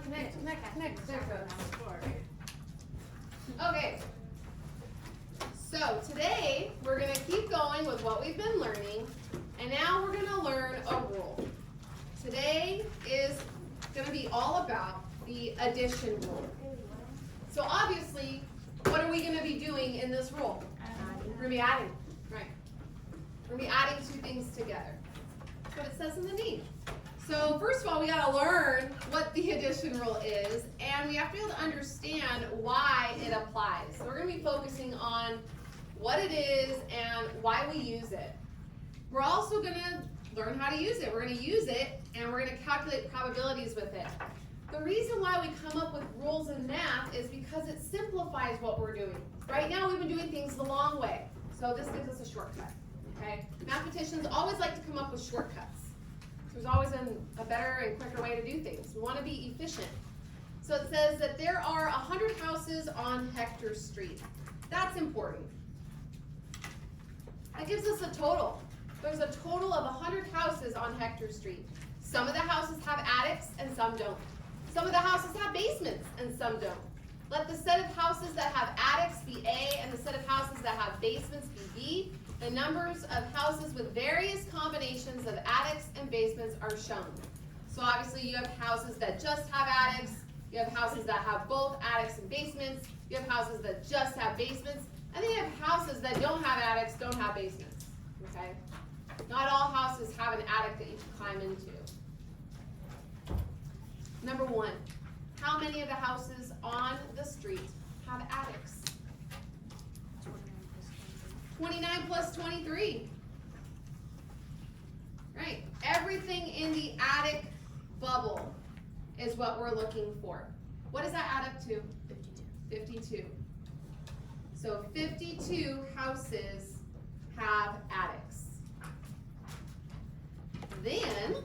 connect. There it goes. Okay. So today we're going to keep going with what we've been learning, and now we're going to learn a rule. Today is going to be all about the addition rule. So obviously, what are we going to be doing in this rule? We're going to be adding, right? We're going to be adding two things together. That's what it says in the name. So first of all, we got to learn what the addition rule is, and we have to be able to understand why it applies. So we're going to be focusing on what it is and why we use it. We're also going to learn how to use it. We're going to use it, and we're going to calculate probabilities with it. The reason why we come up with rules in math is because it simplifies what we're doing. Right now, we've been doing things the long way, so this gives us a shortcut. Okay? Mathematicians always like to come up with shortcuts. There's always a better and quicker way to do things. We want to be efficient. So it says that there are 100 houses on Hector Street. That's important. That gives us a total. There's a total of 100 houses on Hector Street. Some of the houses have attics and some don't. Some of the houses have basements and some don't. Let the set of houses that have attics be A and the set of houses that have basements be B. The numbers of houses with various combinations of attics and basements are shown. So obviously you have houses that just have attics, you have houses that have both attics and basements, you have houses that just have basements, and then you have houses that don't have attics, don't have basements. Okay? Not all houses have an attic that you can climb into. Number one, how many of the houses on the street have attics? 29 plus 23. Right. Everything in the attic bubble is what we're looking for. What does that add up to? 52. So 52 houses have attics. Then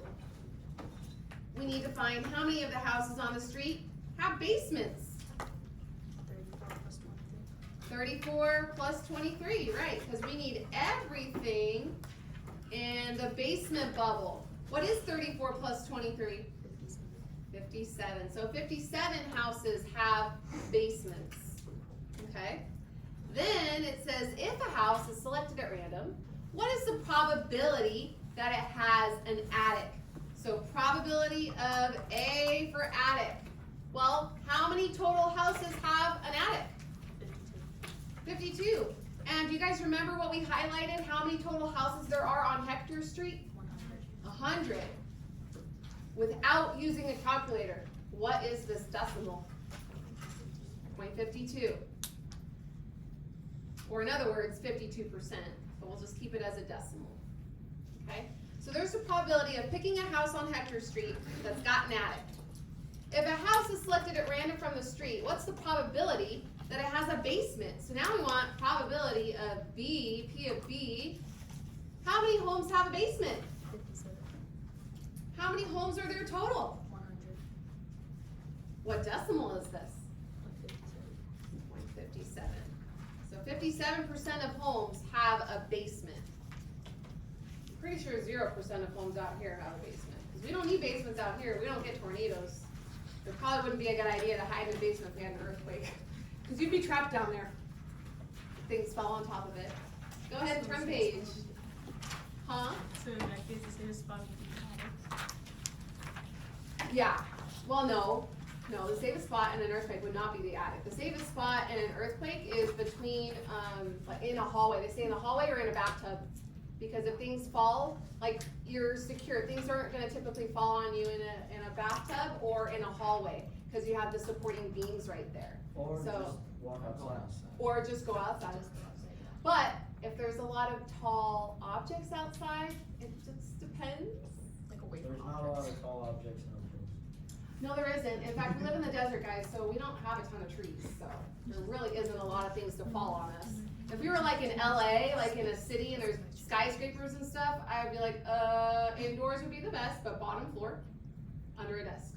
we need to find how many of the houses on the street have basements. 34 plus 23, right, because we need everything in the basement bubble. What is 34 plus 23? 57. So 57 houses have basements, okay? Then it says if a house is selected at random, what is the probability that it has an attic? So probability of A for attic. Well, how many total houses have an attic? 52. And do you guys remember what we highlighted? How many total houses there are on Hector Street? 100. Without using a calculator, what is this decimal? 0.52. Or in other words, 52%. But we'll just keep it as a decimal. Okay? So there's the probability of picking a house on Hector Street that's got an attic. If a house is selected at random from the street, what's the probability that it has a basement? So now we want probability of B, P of B. How many homes have a basement? 57. How many homes are there total? 100. What decimal is this? 57. 0.57. So 57% of homes have a basement. I'm pretty sure 0% of homes out here have a basement. Because we don't need basements out here. We don't get tornadoes. It probably wouldn't be a good idea to hide in the basement if we had an earthquake. Because you'd be trapped down there. Things fell on top of it. Go ahead and turn page. Huh? So in that case, the safest spot would be attic. Yeah. Well, no. No, the safest spot in an earthquake would not be the attic. The safest spot in an earthquake is between, like in a hallway. They say in a hallway or in a bathtub. Because if things fall, like you're secure. Things aren't going to typically fall on you in a bathtub or in a hallway. Because you have the supporting beams right there. Or So- just walk outside. Or just go outside. But if there's a lot of tall objects outside, it just depends. Like a weight There's not a lot of tall objects in those rooms. No, there isn't. In fact, we live in the desert, guys, so we don't have a ton of trees. So there really isn't a lot of things to fall on us. If we were like in LA, like in a city and there's skyscrapers and stuff, I would be like, indoors would be the best, but bottom floor, under a desk.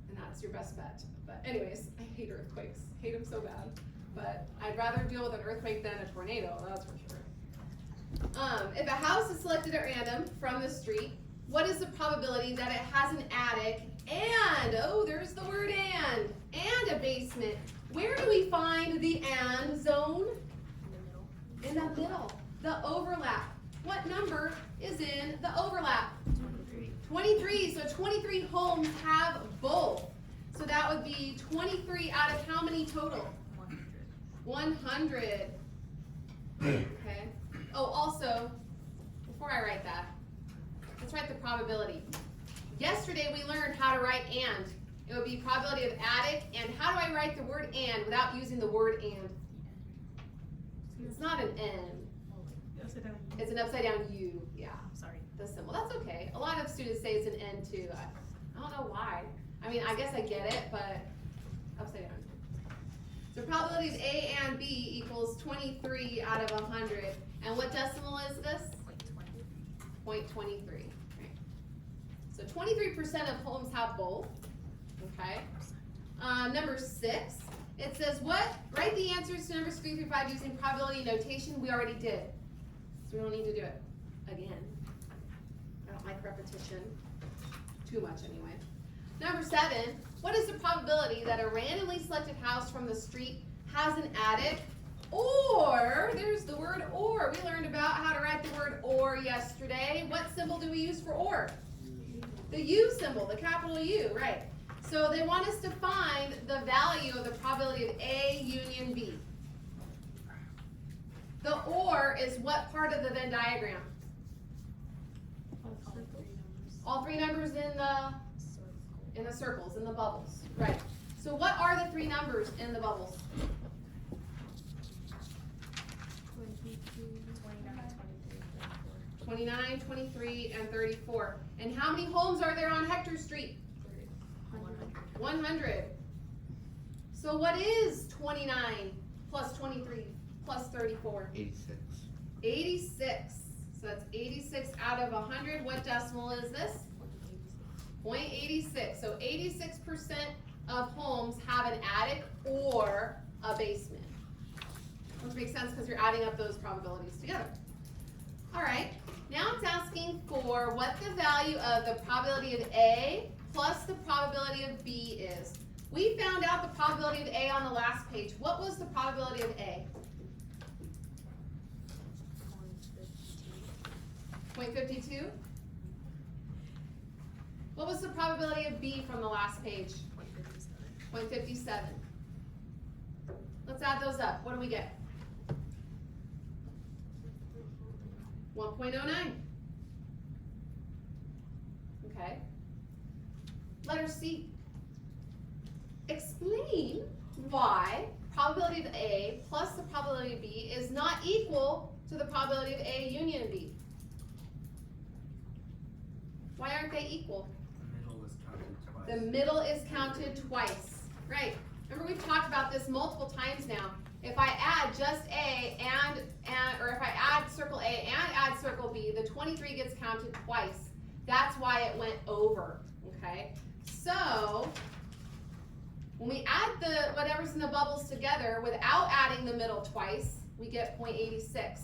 And that's your best bet. But anyways, I hate earthquakes. Hate them so bad. But I'd rather deal with an earthquake than a tornado, that's for sure. If a house is selected at random from the street, what is the probability that it has an attic And, oh, there's the word and a basement. Where do we find the and zone? In the middle. In the middle, the overlap. What number is in the overlap? 23, so 23 homes have both. So that would be 23 out of how many total? 100. Okay. Oh, also, before I write that, let's write the probability. Yesterday we learned how to write and. It would be probability of attic, and how do I write the word and without using the word and? It's not an N. Upside down. It's an upside down U, yeah. Sorry. The symbol. That's okay. A lot of students say it's an N too. I don't know why. I mean, I guess I get it, but upside down. So probability of A and B equals 23 out of 100. And what decimal is this? 0.23. Right. So 23% of homes have both. Okay. Number 6. It says what? Write the answers to numbers 3 through 5 using probability notation. We already did. So we don't need to do it again. I don't like repetition. Too much anyway. Number 7, what is the probability that a randomly selected house from the street has an attic? Or, there's the word or. We learned about how to write the word or yesterday. What symbol do we use for or? The U symbol, the capital U, right. So they want us to find the value of the probability of A union B. The or is what part of the Venn diagram? All three numbers in the circles, in the bubbles. Right. So what are the 3 numbers in the bubbles? 29, 23, and 34. And how many homes are there on Hector Street? 100. So what is 29 plus 23 plus 34? 86. 86. So that's 86 out of 100. What decimal is this? 0.86. So 86% of homes have an attic or a basement. Which makes sense because you're adding up those probabilities together. All right. Now it's asking for what the value of the probability of A plus the probability of B is. We found out the probability of A on the last page. What was the probability of A? 0.52. What was the probability of B from the last page? 0.57. Let's add those up. What do we get? 1.09. Okay. Letter C. Explain why probability of A plus the probability of B is not equal to the probability of A union B. Why aren't they equal? The middle is counted twice. The middle is counted twice. Right. Remember we've talked about this multiple times now. If I add just A or if I add circle A and add circle B, the 23 gets counted twice. That's why it went over. Okay. So when we add the whatever's in the bubbles together without adding the middle twice, we get 0.86.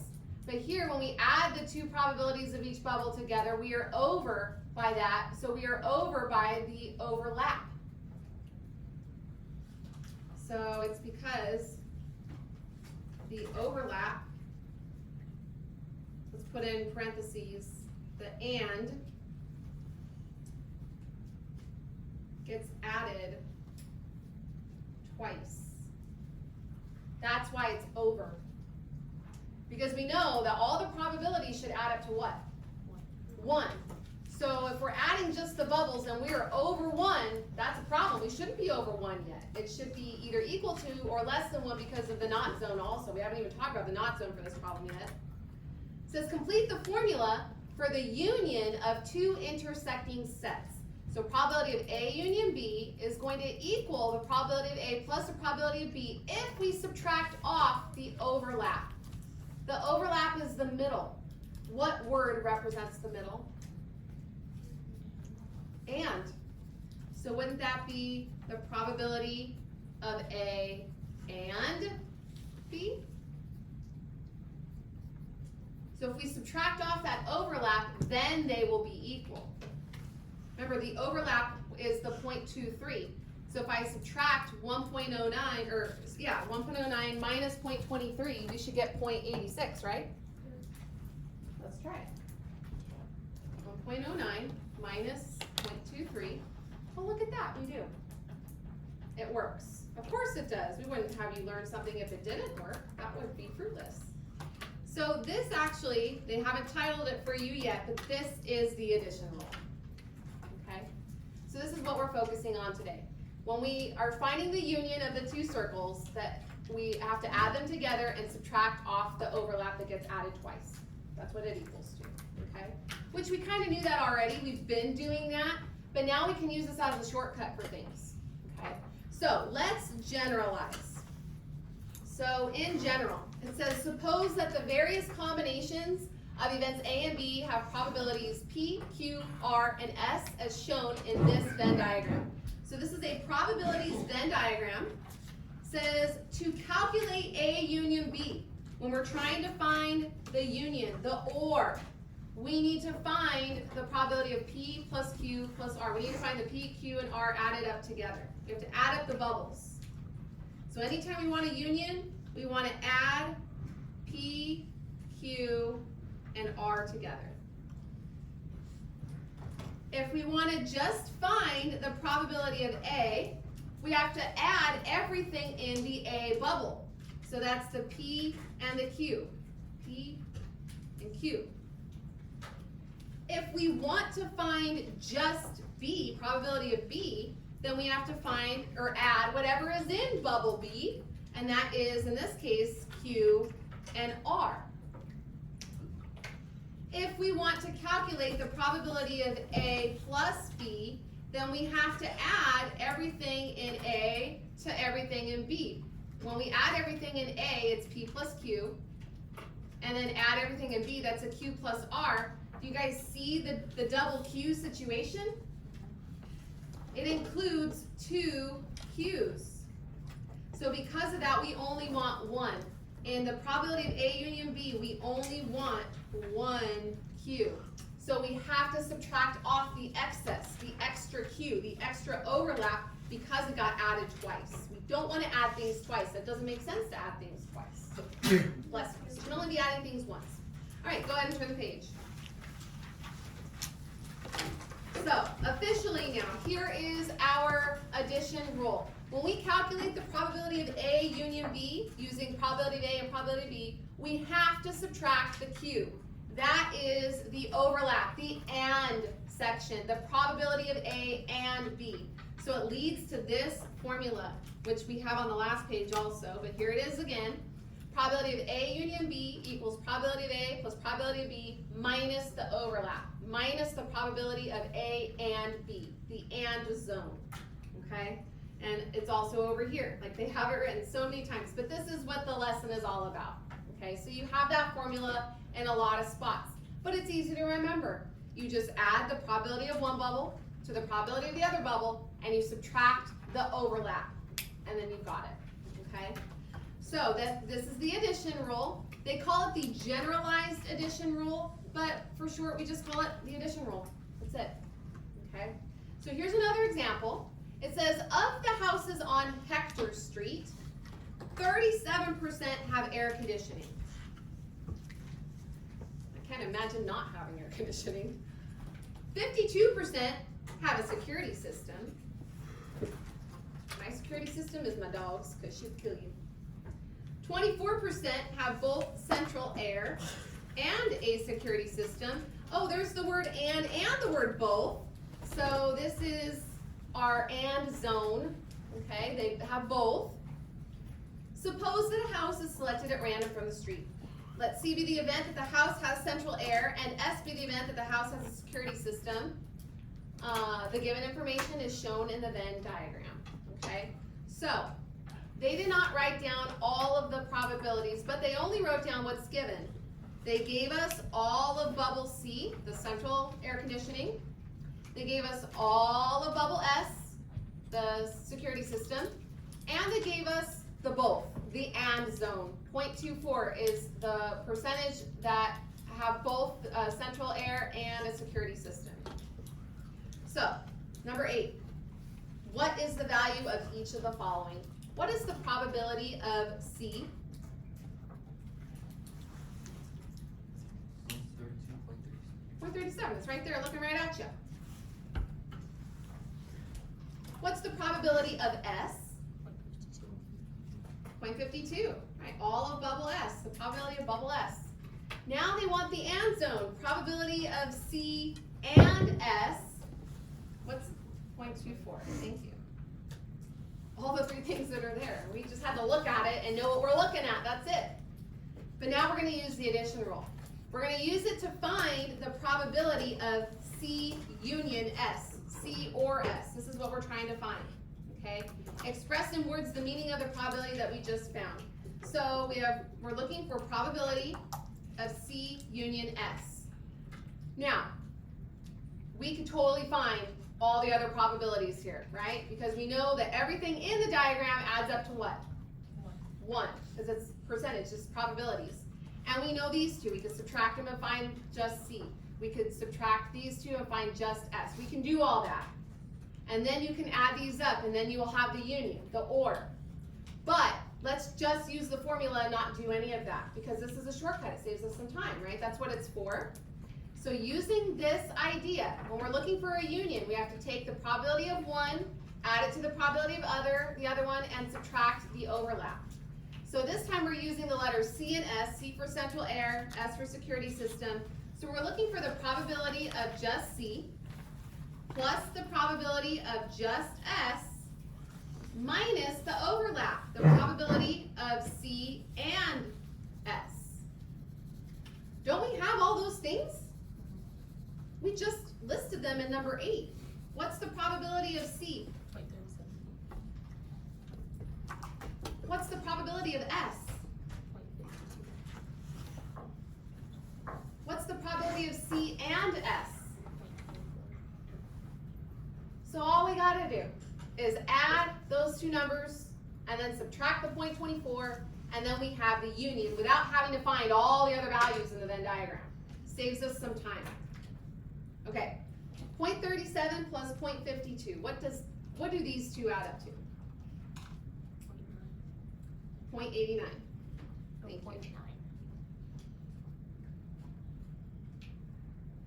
But here, when we add the 2 probabilities of each bubble together, we are over by that. So we are over by the overlap. So it's because the overlap, let's put in parentheses, the and gets added twice. That's why it's over. Because we know that all the probabilities should add up to what? 1. So if we're adding just the bubbles and we are over 1, that's a problem. We shouldn't be over 1 yet. It should be either equal to or less than 1 because of the not zone also. We haven't even talked about the not zone for this problem yet. It says complete the formula for the union of 2 intersecting sets. So probability of A union B is going to equal the probability of A plus the probability of B if we subtract off the overlap. The overlap is the middle. What word represents the middle? And. So wouldn't that be the probability of A and B? So if we subtract off that overlap, then they will be equal. Remember, the overlap is the 0.23. So if I subtract 1.09, or yeah, 1.09 minus 0.23, we should get 0.86, right? Let's try it. 1.09 minus 0.23. Well, look at that, we do. It works. Of course it does. We wouldn't have you learn something if it didn't work. That would be fruitless. So this actually, they haven't titled it for you yet, but this is the addition rule. Okay? So this is what we're focusing on today. When we are finding the union of the two circles, that we have to add them together and subtract off the overlap that gets added twice. That's what it equals to, okay? Which we kind of knew that already. We've been doing that, but now we can use this as a shortcut for things, okay? So let's generalize. So in general, it says, suppose that the various combinations of events A and B have probabilities P, Q, R, and S as shown in this Venn diagram. So this is a probabilities Venn diagram. It says to calculate A union B, when we're trying to find the union, the OR, we need to find the probability of P plus Q plus R. We need to find the P, Q, and R added up together. We have to add up the bubbles. So anytime we want a union, we want to add P, Q, and R together. If we want to just find the probability of A, we have to add everything in the A bubble. So that's the P and the Q. P and Q. If we want to find just B, probability of B, then we have to find or add whatever is in bubble B, and that is, in this case, Q and R. If we want to calculate the probability of A plus B, then we have to add everything in A to everything in B. When we add everything in A, it's P plus Q, and then add everything in B, that's a Q plus R. Do you guys see the double Q situation? It includes two Q's. So because of that, we only want one. In the probability of A union B, we only want one Q. So we have to subtract off the excess, the extra Q, the extra overlap, because it got added twice. We don't want to add things twice. That doesn't make sense to add things twice. Bless you. You can only be adding things once. All right, go ahead and turn the page. So, officially now, here is our addition rule. When we calculate the probability of A union B using probability of A and probability of B, we have to subtract the Q. That is the overlap, the AND section, the probability of A and B. So it leads to this formula, which we have on the last page also, but here it is again. Probability of A union B equals probability of A plus probability of B minus the overlap, minus the probability of A and B, the AND zone, okay? And it's also over here, like they have it written so many times, but this is what the lesson is all about, okay? So you have that formula in a lot of spots, but it's easy to remember. You just add the probability of one bubble to the probability of the other bubble, and you subtract the overlap, and then you've got it, okay? So this is the addition rule. They call it the generalized addition rule, but for short, we just call it the addition rule. That's it, okay? So here's another example. It says, of the houses on Hector Street, 37% have air conditioning. I can't imagine not having air conditioning. 52% have a security system. My security system is my dog's, because she'll kill you. 24% have both central air and a security system. Oh, there's the word and the word both. So this is our and zone, okay? They have both. Suppose that a house is selected at random from the street. Let C be the event that the house has central air, and S be the event that the house has a security system. The given information is shown in the Venn diagram, okay? So, they did not write down all of the probabilities, but they only wrote down what's given. They gave us all of bubble C, the central air conditioning. They gave us all of bubble S, the security system, and they gave us the both, the AND zone. 0.24 is the percentage that have both central air and a security system. So, number 8. what is the value of each of the following? What is the probability of C? 0.37, it's right there looking right at you. What's the probability of S? 0.52, right? All of bubble S, the probability of bubble S. Now they want the and zone, probability of C and S. What's 0.24? Thank you. All the three things that are there. We just had to look at it and know what we're looking at, that's it. But now we're gonna use the addition rule. We're gonna use it to find the probability of C union S, C or S. This is what we're trying to find, okay? Express in words the meaning of the probability that we just found. So we're looking for probability of C union S. Now, we can totally find all the other probabilities here, right? Because we know that everything in the diagram adds up to what? 1, because it's percentage, it's probabilities. And we know these two. We could subtract them and find just C. We could subtract these two and find just S. We can do all that. And then you can add these up, and then you will have the union, the OR. But let's just use the formula and not do any of that, because this is a shortcut. It saves us some time, right? That's what it's for. So using this idea, when we're looking for a union, we have to take the probability of one, add it to the probability of the other one, and subtract the overlap. So this time we're using the letters C and S, C for central air, S for security system. So we're looking for the probability of just C plus the probability of just S minus the overlap, the probability of C and S. Don't we have all those things? We just listed them in number 8. What's the probability of C? 0.37. What's the probability of S? 0.52. What's the probability of C and S? So all we gotta do is add those two numbers and then subtract the 0.24, and then we have the union without having to find all the other values in the Venn diagram. Saves us some time. Okay, 0.37 plus 0.52. What do these two add up to? 0.89. Thank you. 0.9.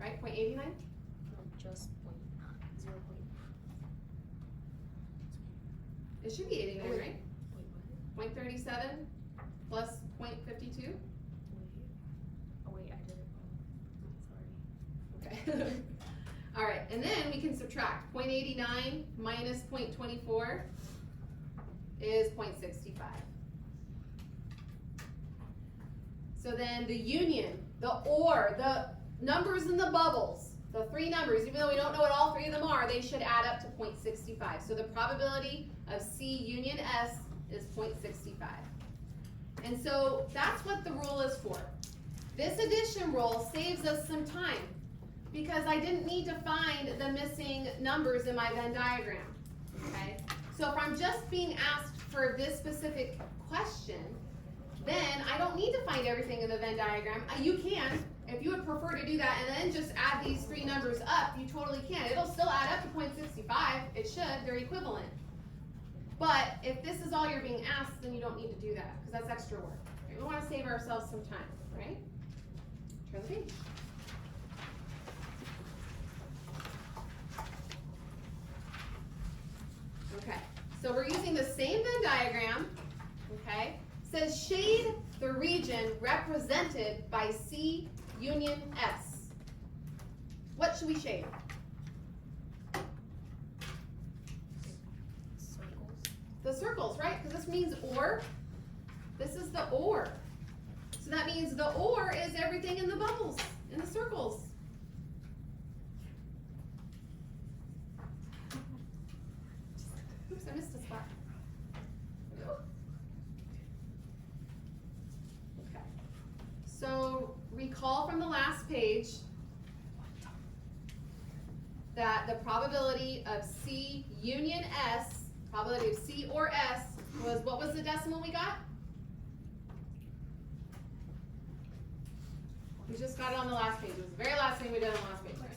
Right, 0.89? No, just 0. It should be 89, right? Wait, what? 0.37 plus 0.52? Oh wait, I did it wrong. Sorry. Okay. All right, and then we can subtract. 0.89 minus 0.24 is 0.65. So then the union, the OR, the numbers in the bubbles, the three numbers, even though we don't know what all three of them are, they should add up to 0.65. So the probability of C union S is 0.65. And so that's what the rule is for. This addition rule saves us some time because I didn't need to find the missing numbers in my Venn diagram, okay? So if I'm just being asked for this specific question, then I don't need to find everything in the Venn diagram. You can, if you would prefer to do that, and then just add these three numbers up, you totally can. It'll still add up to 0.65, it should, they're equivalent. But if this is all you're being asked, then you don't need to do that, because that's extra work. We want to save ourselves some time, right? Turn the page. Okay, so we're using the same Venn diagram, okay? It says shade the region represented by C union S. What should we shade? Circles. The circles, right? Because this means OR. This is the OR. So that means the OR is everything in the bubbles, in the circles. Oops, I missed a spot. Okay. So recall from the last page that the probability of C union S, probability of C or S, was, what was the decimal we got? We just got it on the last page. It was the very last thing we did on the last page, right?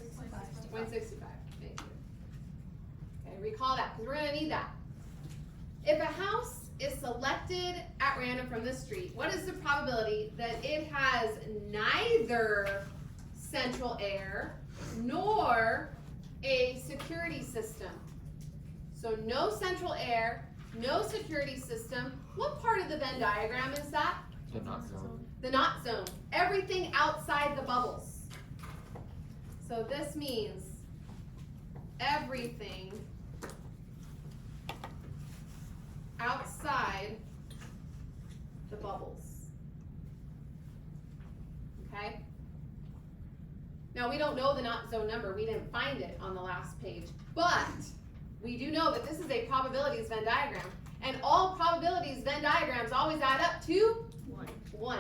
0.65. Thank you. Okay, recall that because we're gonna need that. If a house is selected at random from the street, what is the probability that it has neither central air nor a security system? So no central air, no security system. What part of the Venn diagram is that? The not zone. The not zone. Everything outside the bubbles. So this means everything outside the bubbles. Okay? Now we don't know the not zone number. We didn't find it on the last page. But we do know that this is a probabilities Venn diagram. And all probabilities Venn diagrams always add up to 1.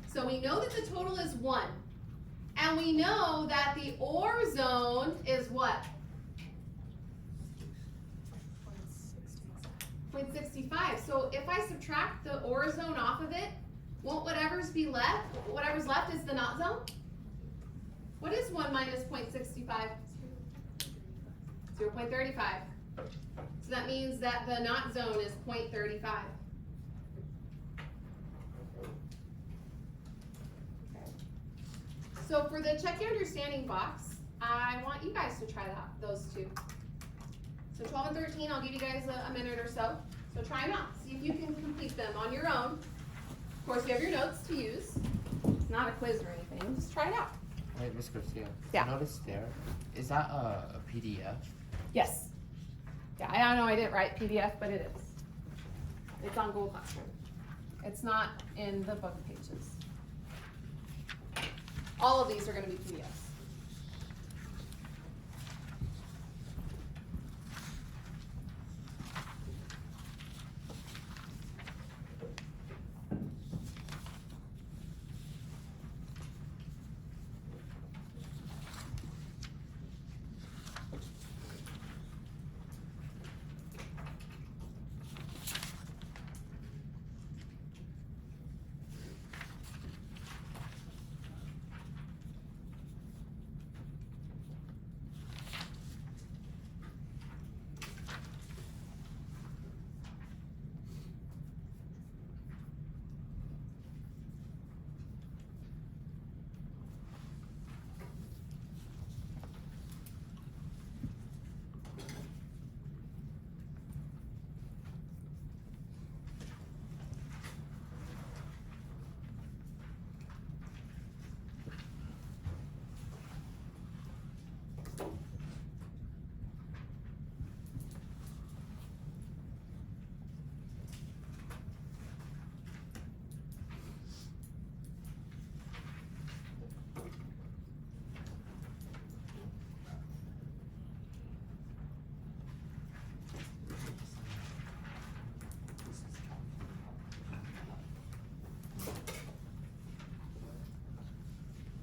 So we know that the total is 1. And we know that the OR zone is what? 0.65. So if I subtract the OR zone off of it, won't whatever's left is the not zone? What is 1 minus 0.65? 0.35. So that means that the not zone is 0.35. So for the check your understanding box, I want you guys to try those two. So 12 and 13, I'll give you guys a minute or so. So try them out. See if you can complete them on your own. Of course, you have your notes to use. It's not a quiz or anything. Just try it out. Wait, Miss Garcia. Yeah. Notice there. Is that a PDF? Yes. Yeah, I know I didn't write PDF, but it is. It's on Google Classroom. It's not in the book pages. All of these are going to be PDFs.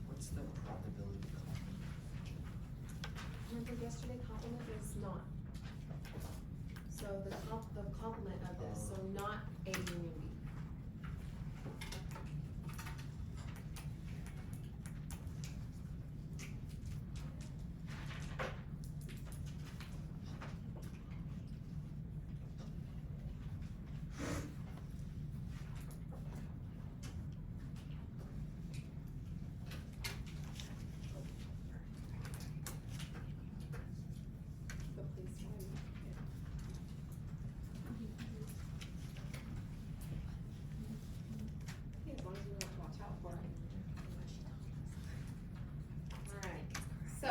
What's the probability complement? Remember yesterday complement was not. So the complement of this, so not A union B. But please tell me. Okay, as long as you know what to watch out for. Alright, so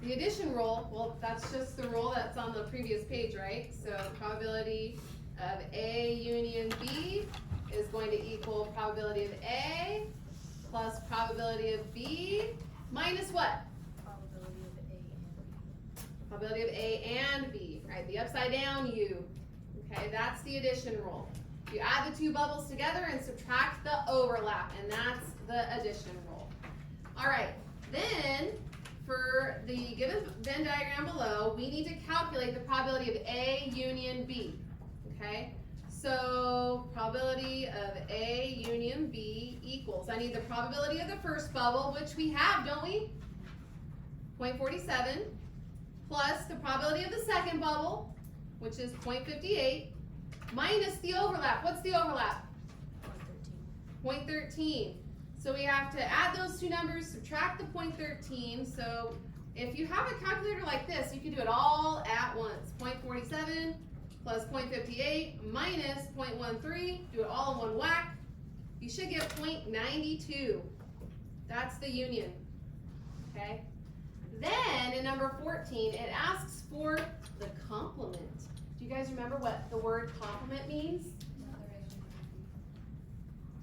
the addition rule, well, that's just the rule that's on the previous page, right? So probability of A union B is going to equal probability of A plus probability of B minus what? Probability of A and B, right? The upside down U. Okay, that's the addition rule. You add the two bubbles together and subtract the overlap, and that's the addition rule. All right, then for the given Venn diagram below, we need to calculate the probability of A union B. Okay, so probability of A union B equals, I need the probability of the first bubble, which we have, don't we? 0.47. plus the probability of the second bubble, which is 0.58, minus the overlap. What's the overlap? 0.13. So we have to add those two numbers, subtract the 0.13. So if you have a calculator like this, you can do it all at once. 0.47 plus 0.58 minus 0.13, do it all in one whack. You should get 0.92. That's the union, okay? Then in number 14, it asks for the complement. Do you guys remember what the word complement means?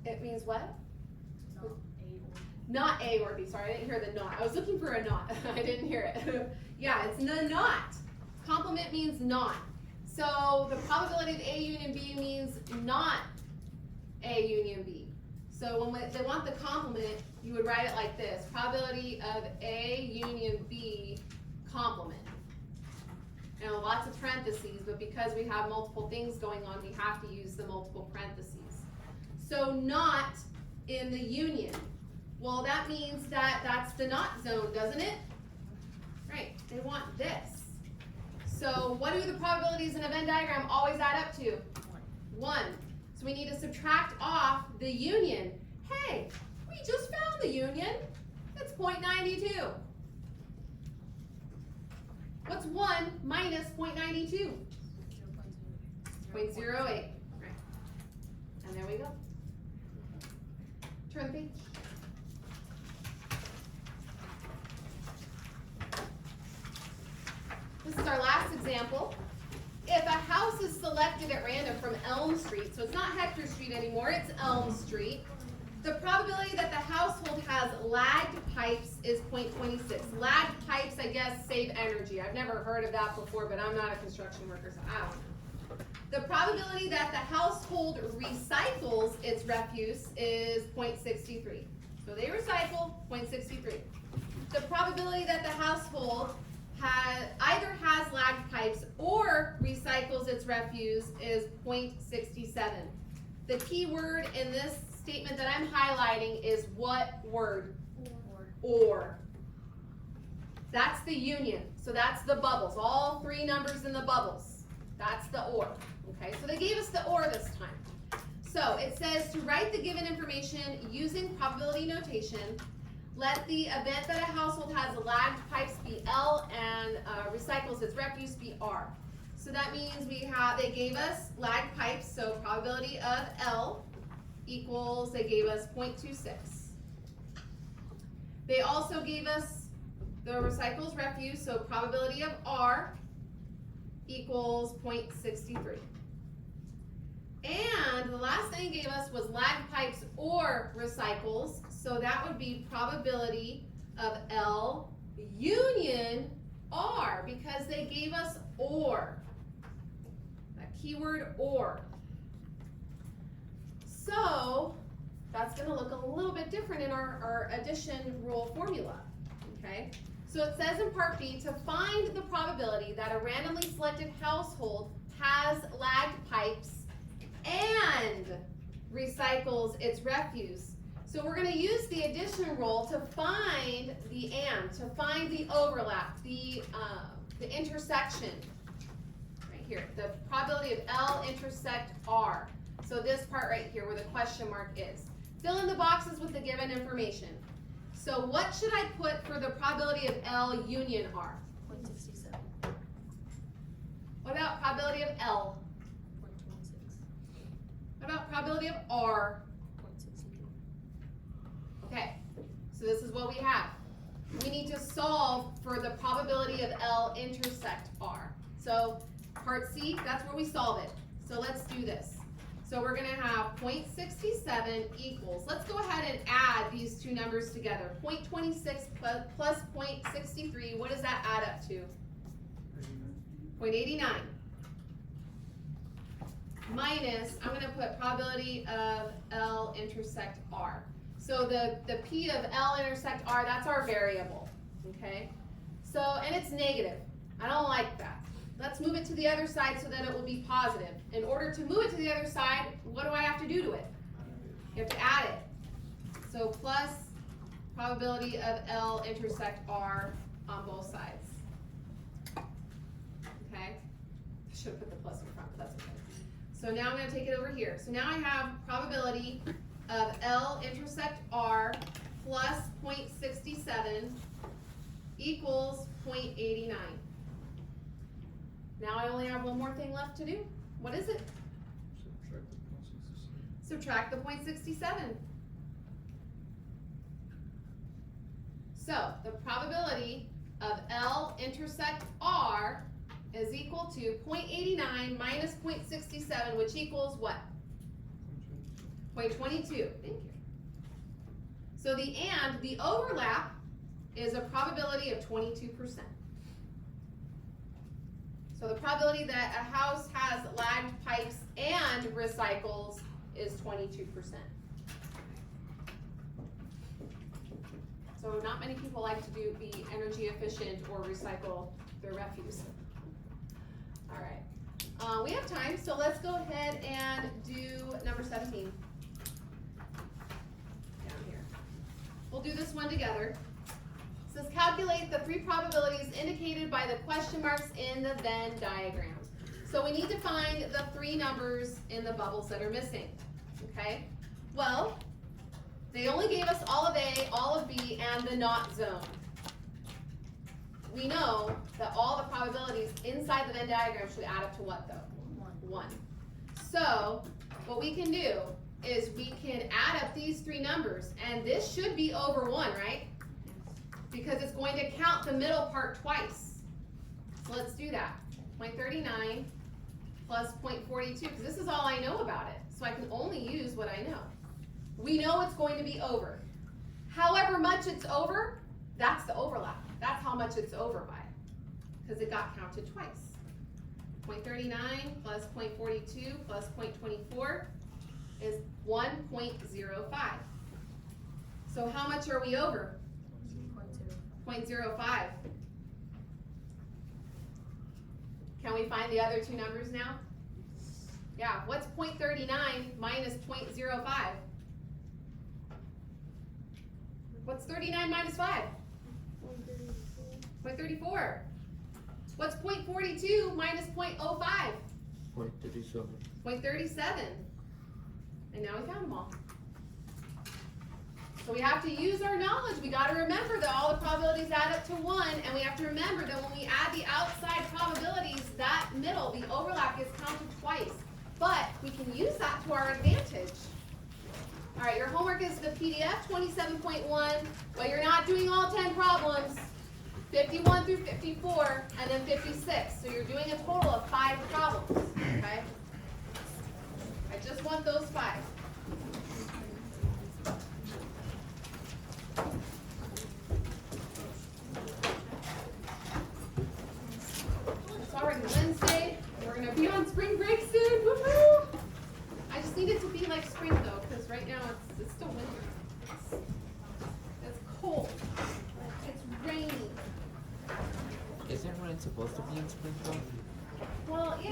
It means what? Not A or B. Sorry, I didn't hear the not. I was looking for a not. I didn't hear it. Yeah, it's the not. Complement means not. So the probability of A union B means not A union B. So when they want the complement, you would write it like this: probability of A union B complement. Now lots of parentheses, but because we have multiple things going on, we have to use the multiple parentheses. So not in the union. Well, that means that that's the not zone, doesn't it? Right, they want this. So what do the probabilities in a Venn diagram always add up to? 1. So we need to subtract off the union. Hey, we just found the union. It's 0.92. What's 1 minus 0.92? 0.08. Right. And there we go. Turn the page. This is our last example. If a house is selected at random from Elm Street, so it's not Hector Street anymore, it's Elm Street, the probability that the household has lagged pipes is 0.26. Lagged pipes, I guess, save energy. I've never heard of that before, but I'm not a construction worker, so I don't know. The probability that the household recycles its refuse is 0.63. So they recycle 0.63. The probability that the household either has lagged pipes or recycles its refuse is 0.67. The key word in this statement that I'm highlighting is what word? Or. That's the union. So that's the bubbles. All 3 numbers in the bubbles. That's the or. Okay, so they gave us the or this time. So it says to write the given information using probability notation. Let the event that a household has lagged pipes be L and recycles its refuse be R. So that means they gave us lagged pipes, so probability of L equals, they gave us 0.26. They also gave us the recycles refuse, so probability of R equals 0.63. And the last thing they gave us was lagged pipes or recycles, so that would be probability of L union R, because they gave us or. That keyword or. So that's going to look a little bit different in our addition rule formula. Okay? So it says in part B to find the probability that a randomly selected household has lagged pipes and recycles its refuse. So we're going to use the addition rule to find the and, to find the overlap, the intersection. Right here, the probability of L intersect R. So this part right here where the question mark is. Fill in the boxes with the given information. So what should I put for the probability of L union R? 0.67. What about probability of L? 0.26. What about probability of R? 0.62. Okay, so this is what we have. We need to solve for the probability of L intersect R. So part C, that's where we solve it. So let's do this. So we're going to have 0.67 equals, let's go ahead and add these two numbers together. 0.26 plus 0.63, what does that add up to? 0.89. Minus, I'm going to put probability of L intersect R. So the P of L intersect R, that's our variable, okay? So, and it's negative. I don't like that. Let's move it to the other side so that it will be positive. In order to move it to the other side, what do I have to do to it? You have to add it. So plus probability of L intersect R on both sides. should have put the plus in front, but that's okay. So now I'm gonna take it over here. So now I have probability of L intersect R plus 0.67 equals 0.89. Now I only have one more thing left to do. What is it? Subtract the 0.67. So the probability of L intersect R is equal to 0.89 minus 0.67, which equals what? 0.22. Thank you. So the overlap is a probability of 22%. So the probability that a house has lagged pipes and recycles is 22%. So not many people like to be energy efficient or recycle their refuse. All right, we have time, so let's go ahead and do number 17. Down here. We'll do this one together. It says calculate the three probabilities indicated by the question marks in the Venn diagram. So we need to find the three numbers in the bubbles that are missing, okay? Well, they only gave us all of A, all of B, and the not zone. We know that all the probabilities inside the Venn diagram should add up to what though? 1. So what we can do is we can add up these three numbers, and this should be over 1, right? Because it's going to count the middle part twice. So let's do that. 0.39 plus 0.42, because this is all I know about it. So I can only use what I know. We know it's going to be over. However much it's over, that's the overlap. That's how much it's over by, because it got counted twice. 0.39 plus 0.42 plus 0.24 is 1.05. So how much are we over? 0.05. Can we find the other two numbers now? Yeah, what's 0.39 minus 0.05? What's 39 minus 5? 0.34. What's 0.42 minus 0.05? 0.37. 0.37. And now we found them all. So we have to use our knowledge. We got to remember that all the probabilities add up to 1, and we have to remember that when we add the outside probabilities, that middle, the overlap, gets counted twice. But we can use that to our advantage. All right, your homework is the PDF 27.1. Well, you're not doing all 10 problems. 51 through 54, and then 56. So you're doing a total of 5 problems, okay? I just want those 5. It's already Wednesday. We're gonna be on spring break soon. Woohoo! I just need it to be like spring though, because right now it's still winter. It's cold. It's rainy. Isn't when it's supposed to be in spring? Well, yeah.